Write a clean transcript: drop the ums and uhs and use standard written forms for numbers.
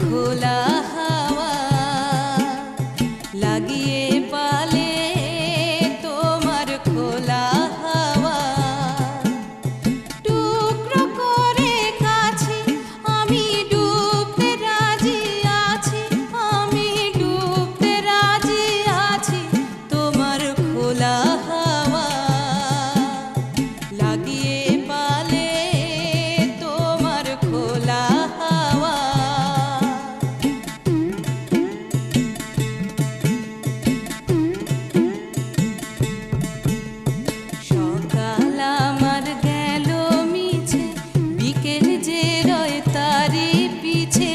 খোলা হাওয়া লাগিয়ে পালে তোমার খোলা হাওয়া টুকরো করে কাছে আমি ডুবতে রাজি আছি, আমি ডুবতে রাজি আছি তোমার খোলা হাওয়া লাগিয়ে পালে তোমার খোলা হাওয়া। সকাল আমার গেল মিছে, বিকেল যে রয় তারি পিছে